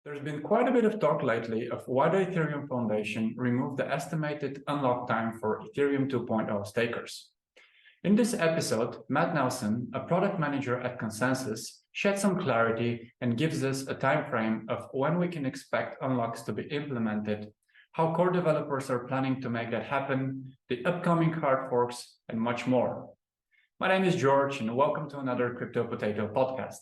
There's been quite a bit of talk lately of why the Ethereum Foundation removed the estimated unlock time for Ethereum 2.0 stakers. In this episode, Matt Nelson, a product manager at ConsenSys, sheds some clarity and gives us a time frame of when we can expect unlocks to be implemented, how core developers are planning to make that happen, the upcoming hard forks, and much more. My name is George, and welcome to another CryptoPotato podcast.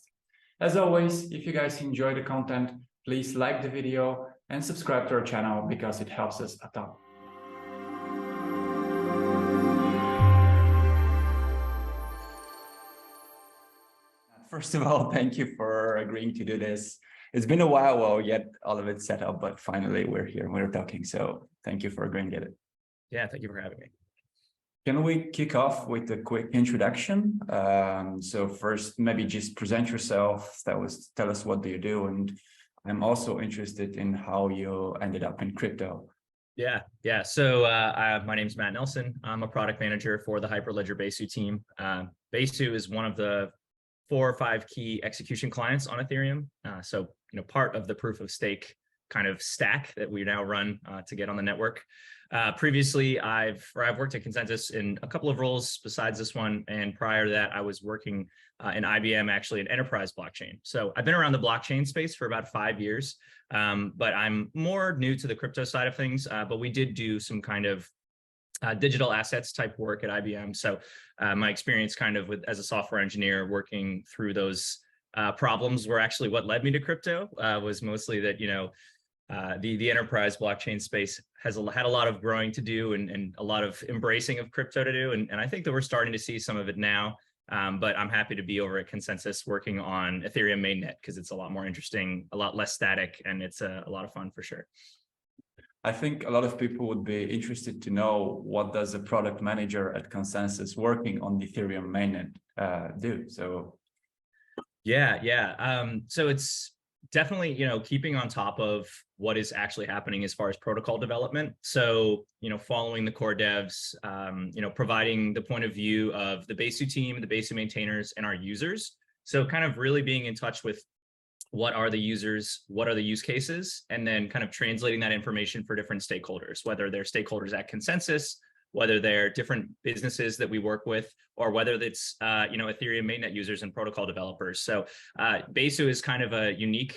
As always, if you guys enjoy the content, please like the video and subscribe to our channel because it helps us a ton. First of all, thank you for agreeing to do this. It's been a while, yet all of it's set up, but finally we're here and we're talking. So thank you for agreeing to it. Yeah, thank you for having me. Can we kick off with a quick introduction? So first, maybe just present yourself, tell us what do you do, and I'm also interested in how you ended up in crypto. Yeah. So my name is Matt Nelson. I'm a product manager for the Hyperledger Besu team. Besu is one of the 4 or 5 key execution clients on Ethereum. So part of the proof of stake kind of stack that we now run to get on the network. Previously, I've worked at ConsenSys in a couple of roles besides this one, and prior to that, I was working in IBM, actually in enterprise blockchain. So I've been around the blockchain space for about 5 years, but I'm more new to the crypto side of things. But we did do some kind of digital assets type work at IBM. So my experience kind of as a software engineer working through those problems were actually what led me to crypto. Was mostly that the enterprise blockchain space had a lot of growing to do and a lot of embracing of crypto to do. And I think that we're starting to see some of it now. But I'm happy to be over at ConsenSys working on Ethereum mainnet because it's a lot more interesting, a lot less static, and it's a lot of fun for sure. I think a lot of people would be interested to know, what does a product manager at ConsenSys working on the Ethereum mainnet do? So so it's definitely keeping on top of what is actually happening as far as protocol development. So following the core devs, providing the point of view of the Besu team, the Besu maintainers, and our users. So kind of really being in touch with what are the users, what are the use cases, and then kind of translating that information for different stakeholders, whether they're stakeholders at ConsenSys, whether they're different businesses that we work with, or whether it's Ethereum mainnet users and protocol developers. So Besu is kind of a unique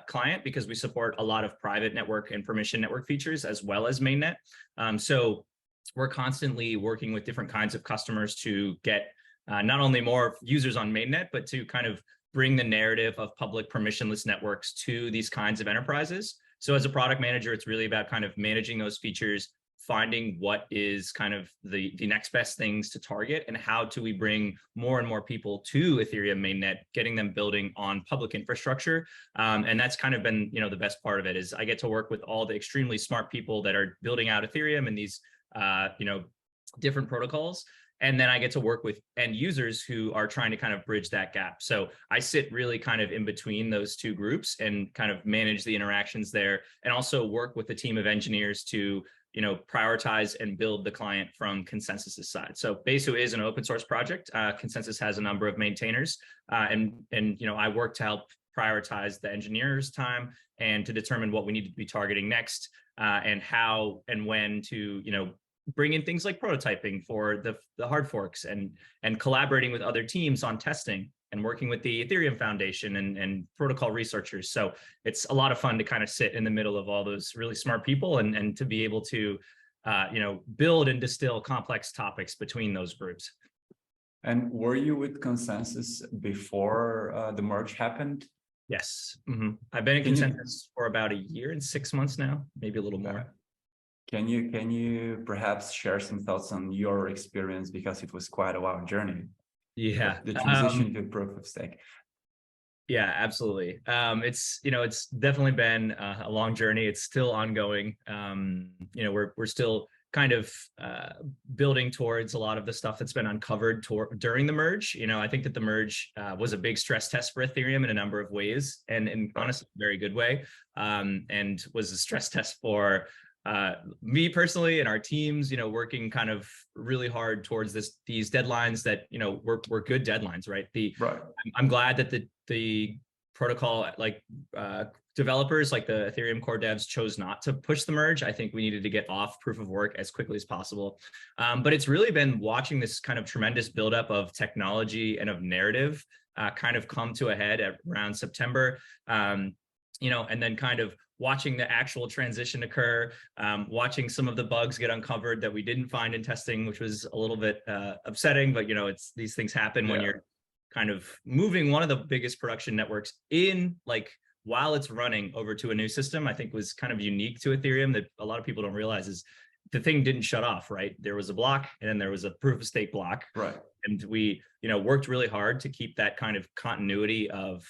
client because we support a lot of private network and permission network features as well as mainnet. So we're constantly working with different kinds of customers to get not only more users on mainnet, but to kind of bring the narrative of public permissionless networks to these kinds of enterprises. So as a product manager, it's really about kind of managing those features, finding what is kind of the next best things to target, and how do we bring more and more people to Ethereum mainnet, getting them building on public infrastructure. And that's kind of been, the best part of it is I get to work with all the extremely smart people that are building out Ethereum and these, different protocols. And then I get to work with end users who are trying to kind of bridge that gap. So I sit really kind of in between those two groups and kind of manage the interactions there, and also work with a team of engineers to prioritize and build the client from ConsenSys' side. So Besu is an open source project. ConsenSys has a number of maintainers, and I work to help prioritize the engineers' time and to determine what we need to be targeting next, and how and when to bring in things like prototyping for the hard forks, and collaborating with other teams on testing, and working with the Ethereum Foundation and protocol researchers. So it's a lot of fun to kind of sit in the middle of all those really smart people and to be able to build and distill complex topics between those groups. And were you with ConsenSys before the merge happened? Yes. I've been at ConsenSys for about 1 year and 6 months now, maybe a little more. Can you perhaps share some thoughts on your experience, because it was quite a wild journey? Yeah, the transition to proof of stake. Yeah, absolutely. It's definitely been a long journey. It's still ongoing. We're still kind of building towards a lot of the stuff that's been uncovered during the merge. I think that the merge was a big stress test for Ethereum in a number of ways, and honestly, a very good way, and was a stress test for me personally and our teams, working kind of really hard towards these deadlines that, were good deadlines, right? I'm glad that the protocol, like developers like the Ethereum core devs chose not to push the merge. I think we needed to get off proof of work as quickly as possible. But it's really been watching this kind of tremendous buildup of technology and of narrative kind of come to a head at around September, and then kind of watching the actual transition occur, watching some of the bugs get uncovered that we didn't find in testing, which was a little bit upsetting, but these things happen when you're kind of moving one of the biggest production networks in while it's running over to a new system. I think was kind of unique to Ethereum that a lot of people don't realize is the thing didn't shut off, right? There was a block and then there was a proof of stake block. Right. And we, worked really hard to keep that kind of continuity of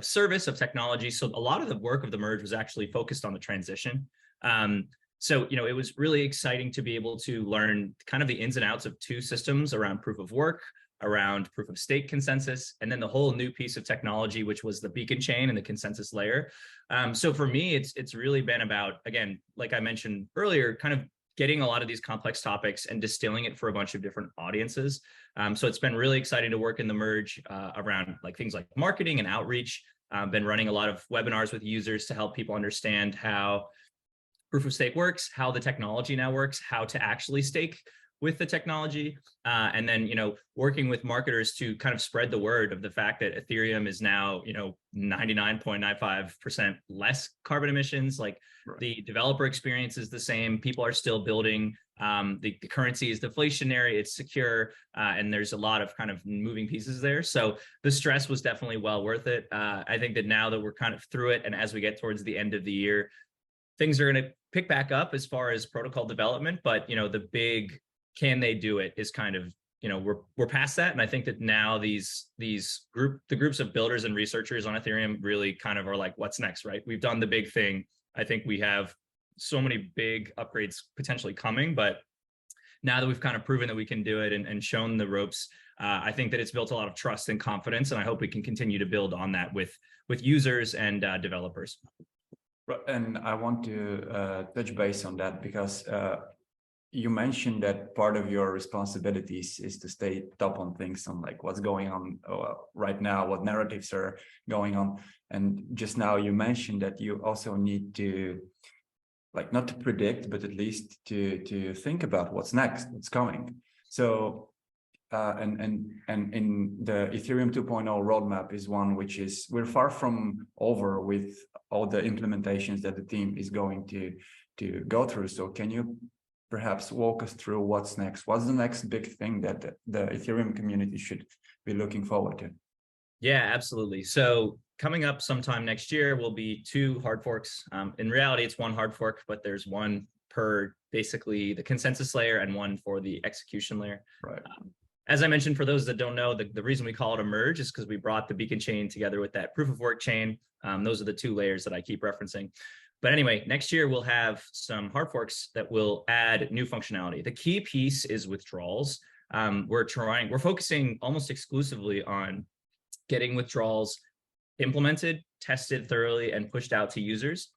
service, of technology. So a lot of the work of the merge was actually focused on the transition. So, it was really exciting to be able to learn kind of the ins and outs of two systems around proof of work, around proof of stake consensus, and then the whole new piece of technology, which was the beacon chain and the consensus layer. So for me, it's really been about, again, like I mentioned earlier, kind of getting a lot of these complex topics and distilling it for a bunch of different audiences. So it's been really exciting to work in the merge around things like marketing and outreach. I've been running a lot of webinars with users to help people understand how proof of stake works, how the technology now works, how to actually stake with the technology, and then working with marketers to kind of spread the word of the fact that Ethereum is now 99.95% less carbon emissions. Right. The developer experience is the same. People are still building. The currency is deflationary. It's secure, and there's a lot of kind of moving pieces there. So the stress was definitely well worth it. I think that now that we're kind of through it, and as we get towards the end of the year, things are going to pick back up as far as protocol development. But the big can they do it is kind of, we're past that. And I think that now the groups of builders and researchers on Ethereum really kind of are like, what's next, right? We've done the big thing. I think we have so many big upgrades potentially coming, but now that we've kind of proven that we can do it and shown the ropes, I think that it's built a lot of trust and confidence. And I hope we can continue to build on that with users and developers. And I want to touch base on that because you mentioned that part of your responsibilities is to stay top on things, on what's going on right now, what narratives are going on. And just now you mentioned that you also need to, not to predict, but at least to think about what's next, what's coming. So, and in the Ethereum 2.0 roadmap is one which is, we're far from over with all the implementations that the team is going to go through. So can you perhaps walk us through what's next? What's the next big thing that the Ethereum community should be looking forward to? Yeah, absolutely. So coming up sometime next year will be 2 hard forks. In reality, it's 1 hard fork, but there's one per basically the consensus layer and one for the execution layer. Right. As I mentioned, for those that don't know, the reason we call it a merge is because we brought the beacon chain together with that proof of work chain. Those are the 2 layers that I keep referencing. But anyway, next year we'll have some hard forks that will add new functionality. The key piece is withdrawals. We're focusing almost exclusively on getting withdrawals implemented, tested thoroughly, and pushed out to users.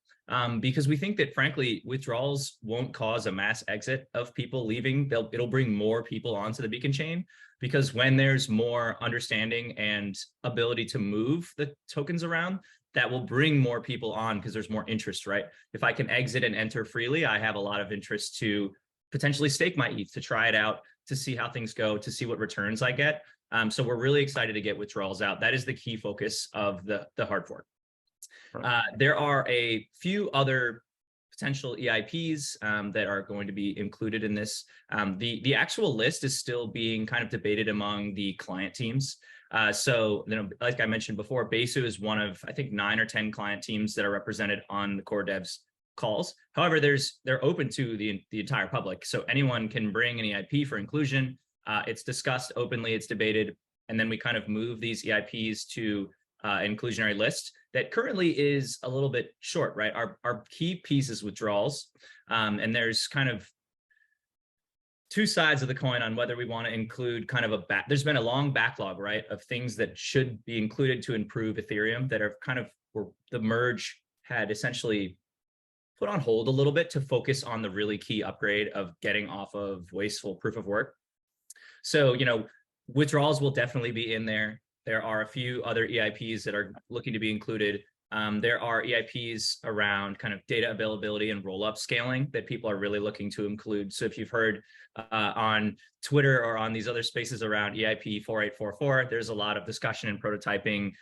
Because we think that, frankly, withdrawals won't cause a mass exit of people leaving. It'll bring more people onto the beacon chain, because when there's more understanding and ability to move the tokens around, that will bring more people on because there's more interest, right? If I can exit and enter freely, I have a lot of interest to potentially stake my ETH, to try it out, to see how things go, to see what returns I get. So we're really excited to get withdrawals out. That is the key focus of the hard fork. Right. There are a few other potential EIPs that are going to be included in this. The actual list is still being kind of debated among the client teams. So, like I mentioned before, Besu is one of, I think, 9 or 10 client teams that are represented on the core devs calls. However, they're open to the entire public. So anyone can bring an EIP for inclusion. It's discussed openly, it's debated, and then we kind of move these EIPs to inclusionary list that currently is a little bit short, right? Our key piece is withdrawals. And there's kind of 2 sides of the coin on whether we want to include kind of there's been a long backlog, right, of things that should be included to improve Ethereum that are kind of, the merge had essentially put on hold a little bit to focus on the really key upgrade of getting off of wasteful proof of work. So, withdrawals will definitely be in there. There are a few other EIPs that are looking to be included. There are EIPs around kind of data availability and roll-up scaling that people are really looking to include. So if you've heard on Twitter or on these other spaces around EIP 4844, there's a lot of discussion and prototyping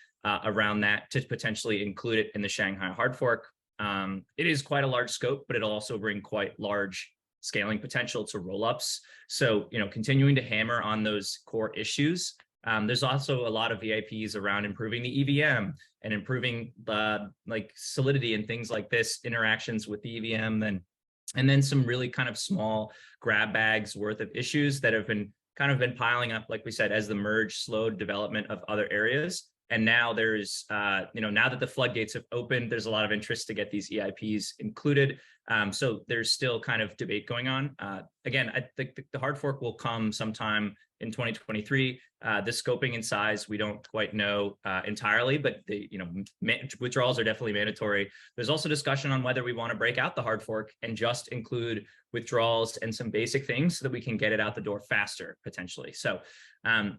around that to potentially include it in the Shanghai hard fork. It is quite a large scope, but it'll also bring quite large scaling potential to roll-ups. So, continuing to hammer on those core issues. There's also a lot of VIPs around improving the EVM and improving the solidity and things like this, interactions with the EVM, and then some really kind of small grab bags worth of issues that have been piling up, like we said, as the merge slowed development of other areas. And now there's, now that the floodgates have opened, there's a lot of interest to get these EIPs included. So there's still kind of debate going on. Again, I think the hard fork will come sometime in 2023. The scoping and size, we don't quite know entirely, but withdrawals are definitely mandatory. There's also discussion on whether we want to break out the hard fork and just include withdrawals and some basic things so that we can get it out the door faster, potentially. So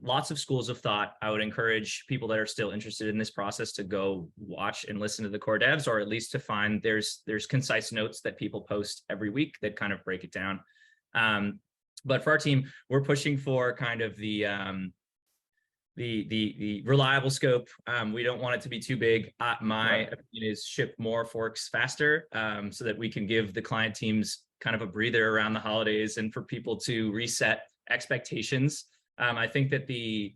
lots of schools of thought. I would encourage people that are still interested in this process to go watch and listen to the core devs, or at least to find there's concise notes that people post every week that kind of break it down. But for our team, we're pushing for kind of the reliable scope. We don't want it to be too big. My opinion is ship more forks faster, so that we can give the client teams kind of a breather around the holidays and for people to reset expectations. I think that the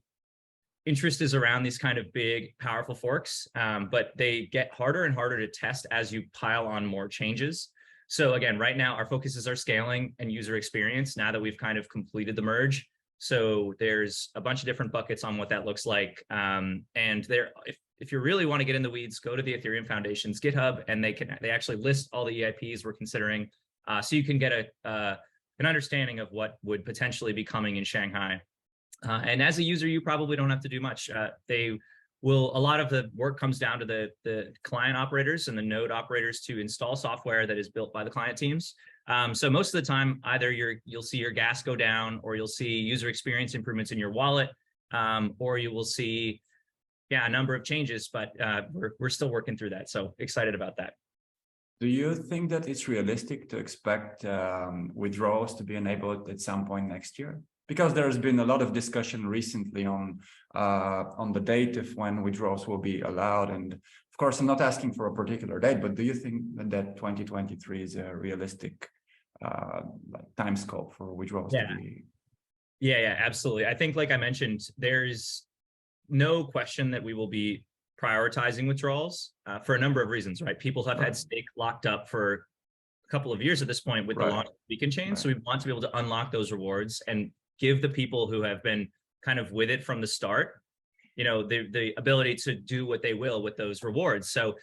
interest is around these kind of big, powerful forks, but they get harder and harder to test as you pile on more changes. So again, right now, our focuses are scaling and user experience now that we've kind of completed the merge. So there's a bunch of different buckets on what that looks like. And if you really want to get in the weeds, go to the Ethereum Foundation's GitHub, and they actually list all the EIPs we're considering, so you can get an understanding of what would potentially be coming in Shanghai. And as a user, you probably don't have to do much. A lot of the work comes down to the client operators and the node operators to install software that is built by the client teams. So most of the time, either you'll see your gas go down, or you'll see user experience improvements in your wallet, or you will see, a number of changes, but we're still working through that. So excited about that. Do you think that it's realistic to expect withdrawals to be enabled at some point next year? Because there's been a lot of discussion recently on the date of when withdrawals will be allowed. And of course, I'm not asking for a particular date, but do you think that 2023 is a realistic time scope for withdrawals to be? Yeah, absolutely. I think, like I mentioned, there's no question that we will be prioritizing withdrawals for a number of reasons, right? People have had stake locked up for a couple of years at this point with the launch of the Beacon Chain. So we want to be able to unlock those rewards and give the people who have been kind of with it from the start, the ability to do what they will with those rewards. So,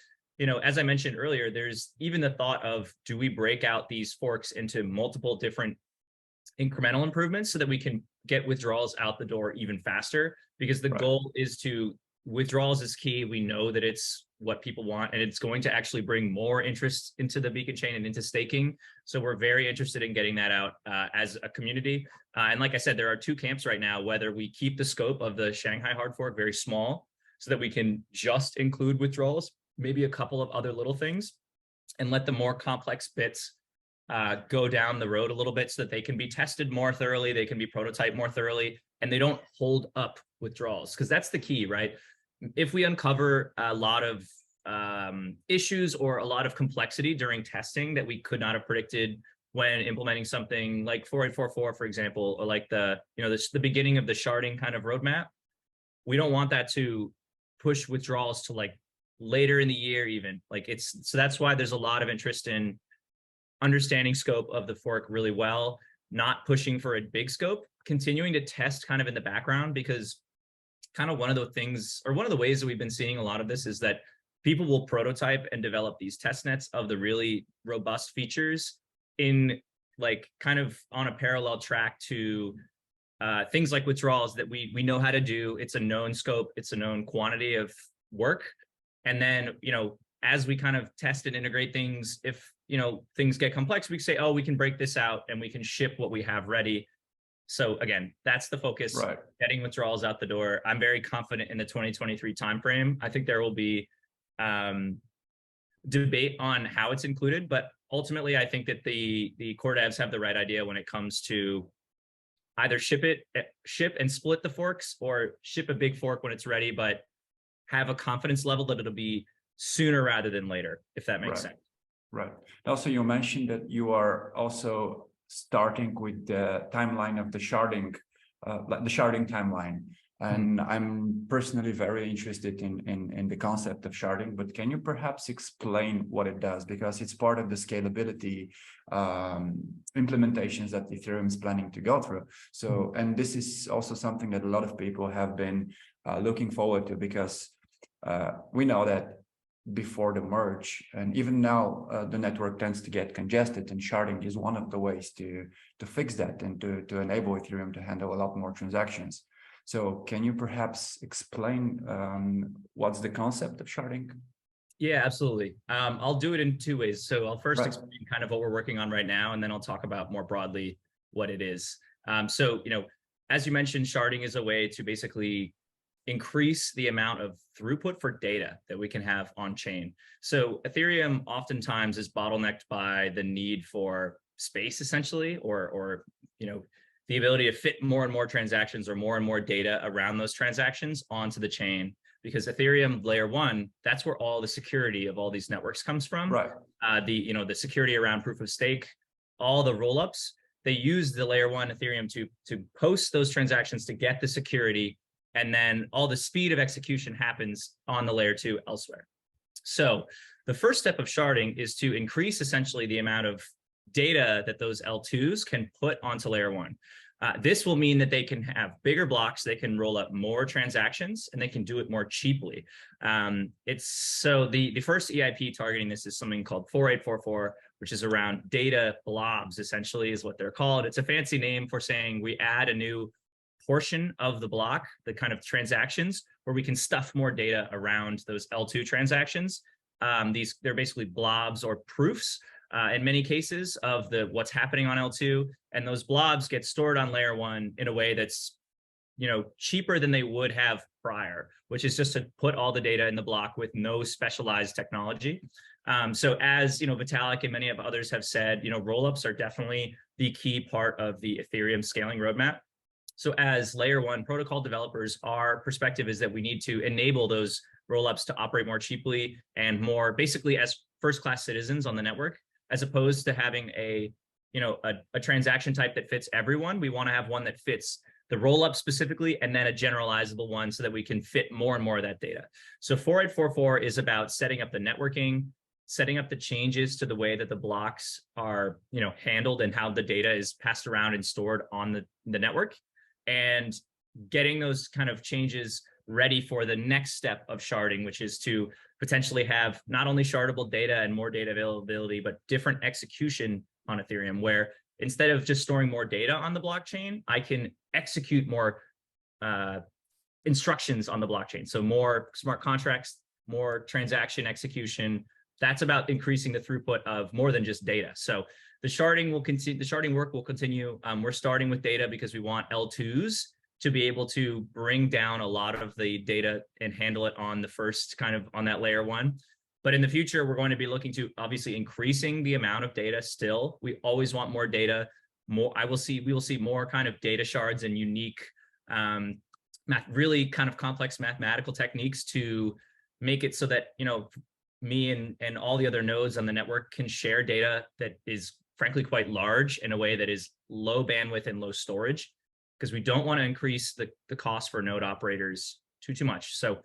as I mentioned earlier, there's even the thought of, do we break out these forks into multiple different incremental improvements so that we can get withdrawals out the door even faster? Because the goal is withdrawals is key. We know that it's what people want, and it's going to actually bring more interest into the Beacon Chain and into staking. So we're very interested in getting that out as a community. And like I said, there are two camps right now, whether we keep the scope of the Shanghai hard fork very small so that we can just include withdrawals, maybe a couple of other little things, and let the more complex bits go down the road a little bit so that they can be tested more thoroughly, they can be prototyped more thoroughly, and they don't hold up withdrawals. Because that's the key, right? If we uncover a lot of issues or a lot of complexity during testing that we could not have predicted when implementing something like 4844, for example, or like the beginning of the sharding kind of roadmap, we don't want that to push withdrawals to like later in the year even. So that's why there's a lot of interest in understanding scope of the fork really well, not pushing for a big scope, continuing to test kind of in the background, because kind of one of the things, or one of the ways that we've been seeing a lot of this is that people will prototype and develop these test nets of the really robust features in like kind of on a parallel track to things like withdrawals that we know how to do. It's a known scope, it's a known quantity of work. And then, as we kind of test and integrate things, if, things get complex, we say, oh, we can break this out and we can ship what we have ready. So again, that's the focus, getting withdrawals out the door. I'm very confident in the 2023 timeframe. I think there will be debate on how it's included, but ultimately I think that the core devs have the right idea when it comes to either ship and split the forks, or ship a big fork when it's ready, but have a confidence level that it'll be sooner rather than later, if that makes sense. Right. Also, you mentioned that you are also starting with the timeline of the sharding, the sharding timeline. And I'm personally very interested in the concept of sharding, but can you perhaps explain what it does? Because it's part of the scalability implementations that Ethereum is planning to go through. So, and this is also something that a lot of people have been looking forward to, because we know that before the merge, and even now, the network tends to get congested, and sharding is one of the ways to fix that and to enable Ethereum to handle a lot more transactions. So can you perhaps explain what's the concept of sharding? Yeah, absolutely. I'll do it in two ways. So I'll first explain kind of what we're working on right now, and then I'll talk about more broadly what it is. So, as you mentioned, sharding is a way to basically increase the amount of throughput for data that we can have on chain. So Ethereum oftentimes is bottlenecked by the need for space, essentially, or the ability to fit more and more transactions or more and more data around those transactions onto the chain, because Ethereum layer 1, that's where all the security of all these networks comes from. Right. The security around proof of stake, all the rollups, they use the layer 1 Ethereum to post those transactions to get the security, and then all the speed of execution happens on the layer 2 elsewhere. So the first step of sharding is to increase essentially the amount of data that those L2s can put onto layer 1. This will mean that they can have bigger blocks, they can roll up more transactions, and they can do it more cheaply. The first EIP targeting this is something called 4844, which is around data blobs, essentially is what they're called. It's a fancy name for saying we add a new portion of the block, the kind of transactions, where we can stuff more data around those L2 transactions. They're basically blobs or proofs in many cases of what's happening on L2, and those blobs get stored on layer 1 in a way that's cheaper than they would have prior, which is just to put all the data in the block with no specialized technology. So as Vitalik and many of others have said, rollups are definitely the key part of the Ethereum scaling roadmap. So as layer 1 protocol developers, our perspective is that we need to enable those rollups to operate more cheaply and more basically as first-class citizens on the network, as opposed to having a transaction type that fits everyone. We want to have one that fits the rollup specifically, and then a generalizable one so that we can fit more and more of that data. So 4844 is about setting up the networking, setting up the changes to the way that the blocks are handled and how the data is passed around and stored on the network, and getting those kind of changes ready for the next step of sharding, which is to potentially have not only shardable data and more data availability, but different execution on Ethereum, where instead of just storing more data on the blockchain, I can execute more instructions on the blockchain. So more smart contracts, more transaction execution. That's about increasing the throughput of more than just data. So the sharding will continue. The sharding work will continue. We're starting with data because we want L2s to be able to bring down a lot of the data and handle it on the first on that layer 1. But in the future, we're going to be looking to obviously increasing the amount of data still. We always want more data. We will see more kind of data shards and unique, really kind of complex mathematical techniques to make it so that, me and all the other nodes on the network can share data that is frankly quite large in a way that is low bandwidth and low storage, because we don't want to increase the cost for node operators too much. So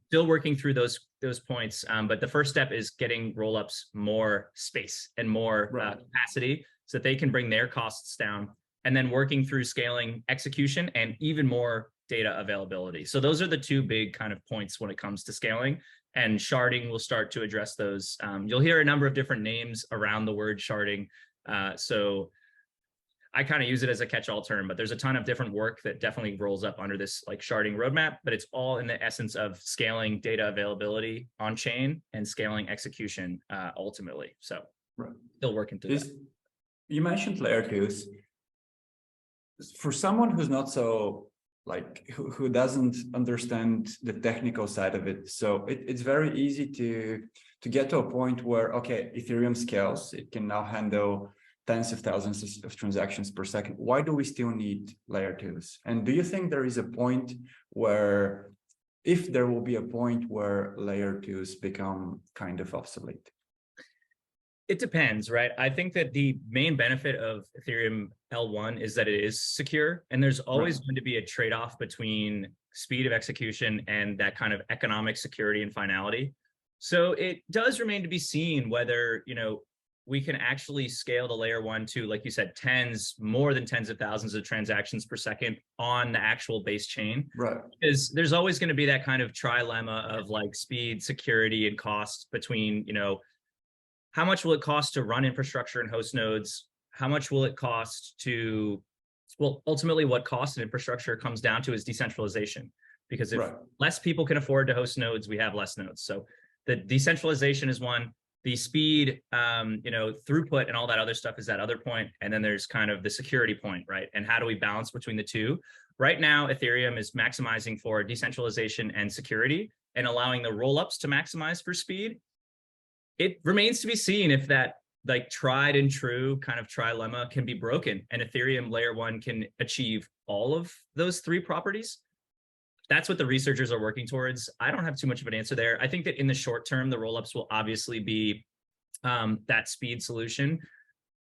still working through those points, but the first step is getting rollups more space and more capacity so that they can bring their costs down, and then working through scaling execution and even more data availability. So those are the two big kind of points when it comes to scaling, and sharding will start to address those. You'll hear a number of different names around the word sharding. So I kind of use it as a catch-all term, but there's a ton of different work that definitely rolls up under this sharding roadmap, but it's all in the essence of scaling data availability on chain and scaling execution ultimately. So still working through that. You mentioned layer 2s. For someone who's not so like who doesn't understand the technical side of it. So it's very easy to get to a point where, okay, Ethereum scales, it can now handle tens of thousands of transactions per second. Why do we still need layer twos? And do you think there is a point where, if there will be a point where layer twos become kind of obsolete? It depends, right? I think that the main benefit of Ethereum L1 is that it is secure, and there's always going to be a trade-off between speed of execution and that kind of economic security and finality. So it does remain to be seen whether, we can actually scale the layer 1 to, like you said, more than tens of thousands of transactions per second on the actual base chain. Right. Because there's always going to be that kind of trilemma of like speed, security, and cost between, how much will it cost to run infrastructure and host nodes? How much will it cost to, well, ultimately what cost and infrastructure comes down to is decentralization. Because if less people can afford to host nodes, we have less nodes. So the decentralization is one. The speed, throughput and all that other stuff is that other point. And then there's kind of the security point, right? And how do we balance between the two? Right now, Ethereum is maximizing for decentralization and security and allowing the rollups to maximize for speed. It remains to be seen if that like tried and true kind of trilemma can be broken and Ethereum layer 1 can achieve all of those three properties. That's what the researchers are working towards. I don't have too much of an answer there. I think that in the short term, the rollups will obviously be that speed solution.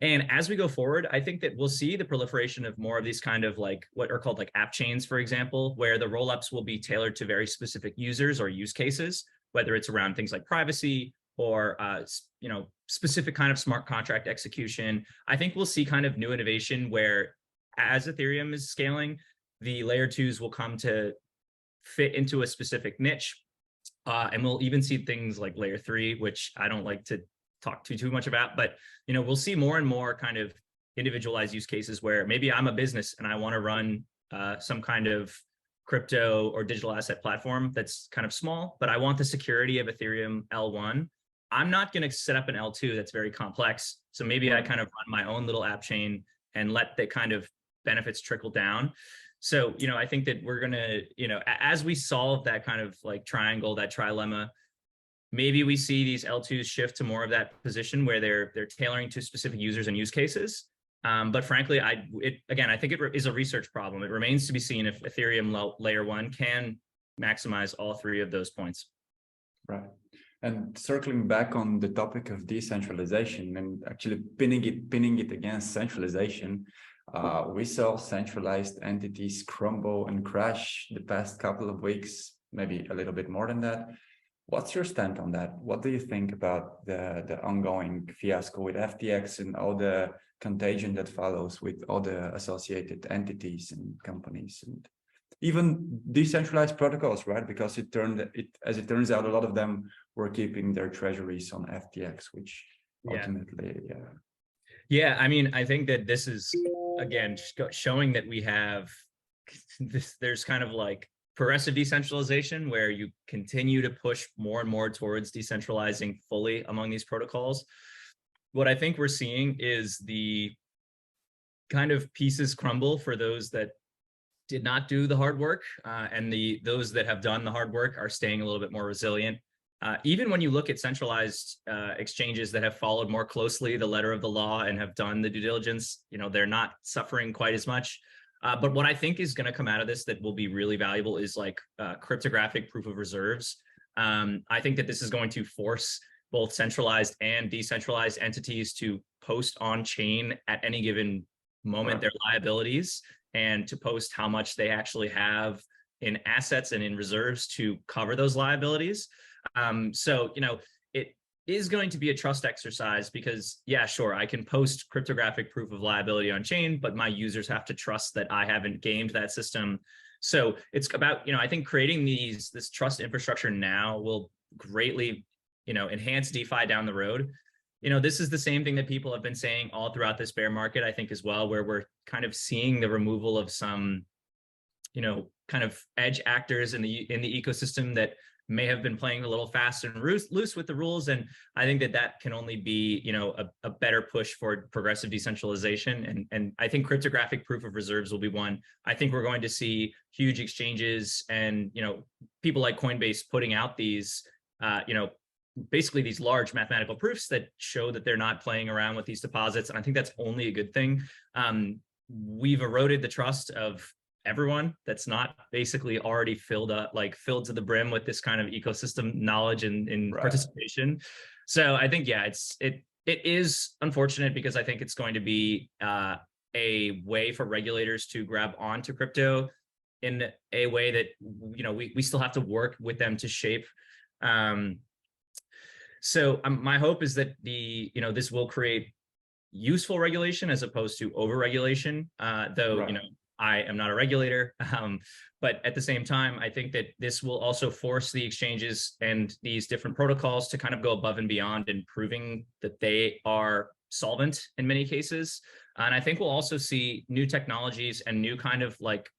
And as we go forward, I think that we'll see the proliferation of more of these kind of like what are called like app chains, for example, where the rollups will be tailored to very specific users or use cases, whether it's around things like privacy or specific kind of smart contract execution. I think we'll see kind of new innovation where as Ethereum is scaling, the layer 2s will come to fit into a specific niche. And we'll even see things like layer 3, which I don't like to talk too much about, but we'll see more and more kind of individualized use cases where maybe I'm a business and I want to run some kind of crypto or digital asset platform that's kind of small, but I want the security of Ethereum L1. I'm not going to set up an L2 that's very complex. So maybe I kind of run my own little app chain and let the kind of benefits trickle down. So, I think that we're going to, as we solve that kind of like triangle, that trilemma, maybe we see these L2s shift to more of that position where they're tailoring to specific users and use cases. But frankly, I think it is a research problem. It remains to be seen if Ethereum layer 1 can maximize all three of those points. Right. And circling back on the topic of decentralization and actually pinning it against centralization, we saw centralized entities crumble and crash the past couple of weeks, maybe a little bit more than that. What's your stand on that? What do you think about the ongoing fiasco with FTX and all the contagion that follows with all the associated entities and companies and even decentralized protocols, right? Because as it turns out, a lot of them were keeping their treasuries on FTX, which ultimately, Yeah, I mean, I think that this is, again, showing that we have this, there's kind of like progressive decentralization where you continue to push more and more towards decentralizing fully among these protocols. What I think we're seeing is the kind of pieces crumble for those that did not do the hard work, and those that have done the hard work are staying a little bit more resilient. Even when you look at centralized exchanges that have followed more closely the letter of the law and have done the due diligence, they're not suffering quite as much. But what I think is going to come out of this that will be really valuable is like cryptographic proof of reserves. I think that this is going to force both centralized and decentralized entities to post on chain at any given moment their liabilities and to post how much they actually have in assets and in reserves to cover those liabilities. So, it is going to be a trust exercise because, yeah, sure, I can post cryptographic proof of liability on chain, but my users have to trust that I haven't gamed that system. So it's about, I think creating this trust infrastructure now will greatly, enhance DeFi down the road. This is the same thing that people have been saying all throughout this bear market, I think, as well, where we're kind of seeing the removal of some, kind of edge actors in the ecosystem that may have been playing a little fast and loose with the rules. And I think that that can only be, you know, a better push for progressive decentralization. And I think cryptographic proof of reserves will be one. I think we're going to see huge exchanges and, you know, people like Coinbase putting out these, you know, basically these large mathematical proofs that show that they're not playing around with these deposits. And I think that's only a good thing. We've eroded the trust of everyone that's not basically already filled to the brim with this kind of ecosystem knowledge and participation. So I think, yeah, it is unfortunate because I think it's going to be a way for regulators to grab onto crypto in a way that, you know, we still have to work with them to shape. So my hope is that this will create useful regulation as opposed to over-regulation, though, you know, I am not a regulator, but at the same time, I think that this will also force the exchanges and these different protocols to kind of go above and beyond in proving that they are solvent in many cases. And I think we'll also see new technologies and new kind of like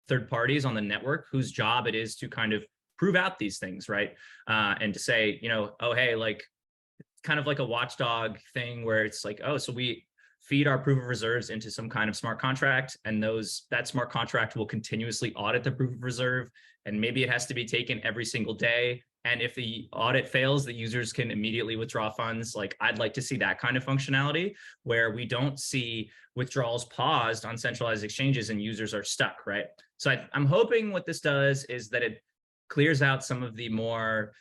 third parties on the network whose job it is to kind of prove out these things, right? And to say, you know, oh, hey, like kind of like a watchdog thing where it's like, oh, so we feed our proof of reserves into some kind of smart contract, and that smart contract will continuously audit the proof of reserve, and maybe it has to be taken every single day. And if the audit fails, the users can immediately withdraw funds. Like, I'd like to see that kind of functionality where we don't see withdrawals paused on centralized exchanges and users are stuck, right? So I'm hoping what this does is that it clears out some of the more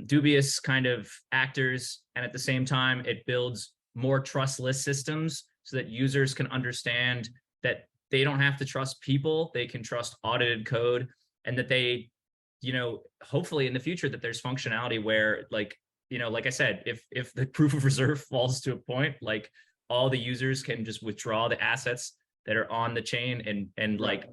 dubious kind of actors, and at the same time, it builds more trustless systems so that users can understand that they don't have to trust people, they can trust audited code, and that they, you know, hopefully in the future that there's functionality where, like, you know, like I said, if the proof of reserve falls to a point, like all the users can just withdraw the assets that are on the chain, and like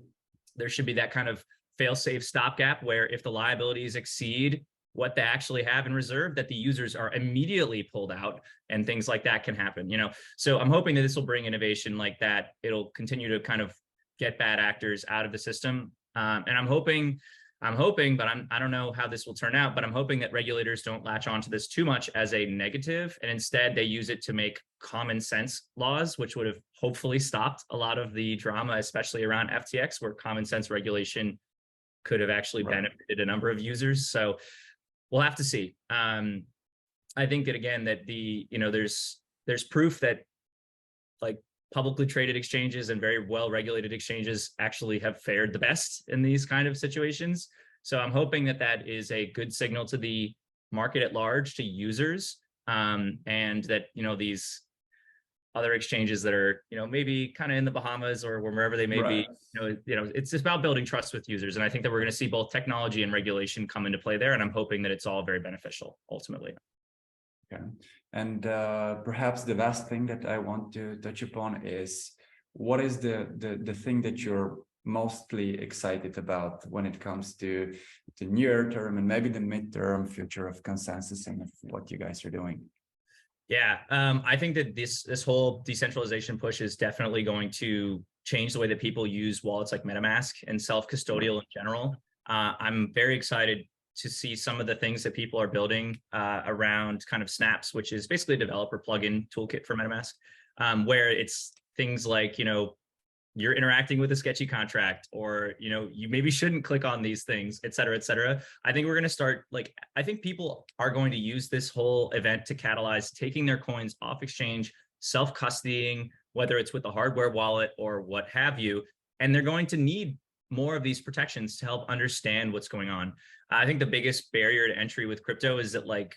there should be that kind of fail-safe stopgap where if the liabilities exceed what they actually have in reserve, that the users are immediately pulled out and things like that can happen, you know? So I'm hoping that this will bring innovation like that. It'll continue to kind of get bad actors out of the system. And I'm hoping, but I don't know how this will turn out, but I'm hoping that regulators don't latch onto this too much as a negative, and instead they use it to make common sense laws, which would have hopefully stopped a lot of the drama, especially around FTX, where common sense regulation could have actually benefited a number of users. So we'll have to see. I think that, again, that there's proof that like publicly traded exchanges and very well regulated exchanges actually have fared the best in these kind of situations. So I'm hoping that that is a good signal to the market at large, to users, and that, you know, these other exchanges that are, you know, maybe kind of in the Bahamas or wherever they may be, you know, it's about building trust with users. And I think that we're going to see both technology and regulation come into play there. And I'm hoping that it's all very beneficial ultimately. Okay. And perhaps the last thing that I want to touch upon is, what is the thing that you're mostly excited about when it comes to the near term and maybe the midterm future of ConsenSys and what you guys are doing? Yeah, I think that this whole decentralization push is definitely going to change the way that people use wallets like MetaMask and self-custodial in general. I'm very excited to see some of the things that people are building around kind of Snaps, which is basically a developer plugin toolkit for MetaMask, where it's things like, you know, you're interacting with a sketchy contract, or, you know, you maybe shouldn't click on these things, et cetera, et cetera. I think we're going to start, like, I think people are going to use this whole event to catalyze taking their coins off exchange, self-custodying, whether it's with a hardware wallet or what have you. And they're going to need more of these protections to help understand what's going on. I think the biggest barrier to entry with crypto is that, like,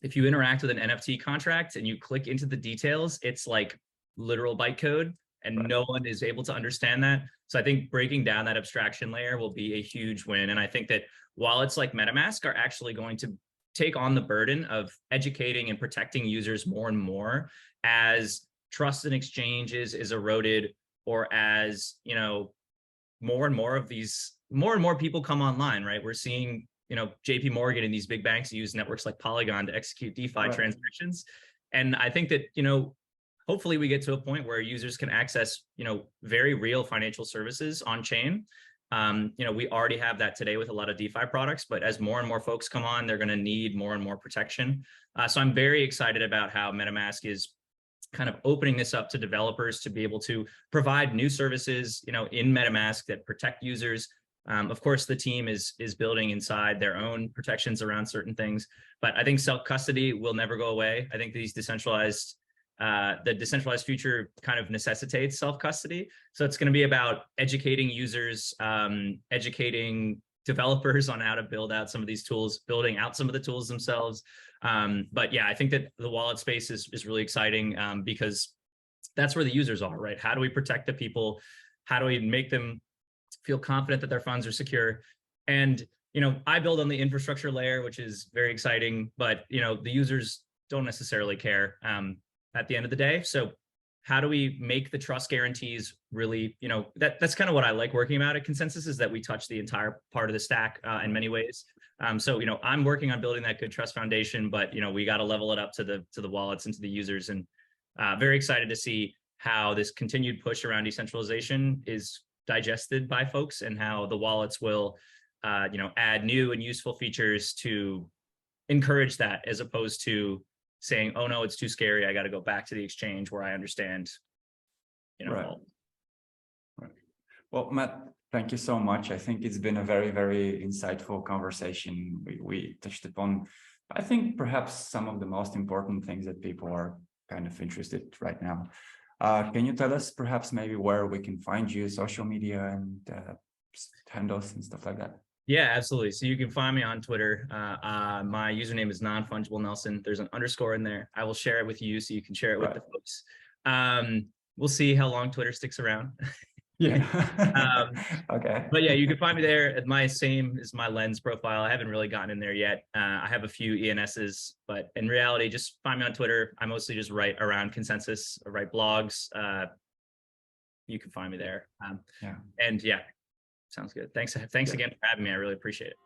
if you interact with an NFT contract and you click into the details, it's like literal bytecode, and no one is able to understand that. So I think breaking down that abstraction layer will be a huge win. And I think that wallets like MetaMask are actually going to take on the burden of educating and protecting users more and more as trust in exchanges is eroded, or as, you know, more and more people come online, right? We're seeing, you know, JP Morgan and these big banks use networks like Polygon to execute DeFi transactions. And I think that, you know, hopefully we get to a point where users can access, you know, very real financial services on chain. We already have that today with a lot of DeFi products, but as more and more folks come on, they're going to need more and more protection. So I'm very excited about how MetaMask is kind of opening this up to developers to be able to provide new services, in MetaMask that protect users. Of course, the team is building inside their own protections around certain things, but I think self-custody will never go away. I think these the decentralized future kind of necessitates self-custody. So it's going to be about educating users, educating developers on how to build out some of these tools, building out some of the tools themselves. But yeah, I think that the wallet space is really exciting because that's where the users are, right? How do we protect the people? How do we make them feel confident that their funds are secure? And, I build on the infrastructure layer, which is very exciting, but, the users don't necessarily care at the end of the day. So how do we make the trust guarantees really, that's kind of what I like working about at ConsenSys, is that we touch the entire part of the stack in many ways. So, I'm working on building that good trust foundation, but, we got to level it up to the wallets and to the users, and very excited to see how this continued push around decentralization is digested by folks, and how the wallets will, add new and useful features to encourage that, as opposed to saying, oh no, it's too scary, I got to go back to the exchange where I understand, Right. Well, Matt, thank you so much. I think it's been a very, very insightful conversation. We touched upon, I think, perhaps some of the most important things that people are kind of interested right now. Can you tell us perhaps maybe where we can find you, social media and handles and stuff like that? Yeah, absolutely. So you can find me on Twitter. My username is non-fungible-Nelson. There's an underscore in there. I will share it with you so you can share it with the folks. We'll see how long Twitter sticks around. Yeah. Okay. But yeah, you can find me there. My same is my Lens profile. I haven't really gotten in there yet. I have a few ENSs, but in reality, just find me on Twitter. I mostly just write around ConsenSys, write blogs. You can find me there. And yeah. Sounds good. Thanks again for having me. I really appreciate it.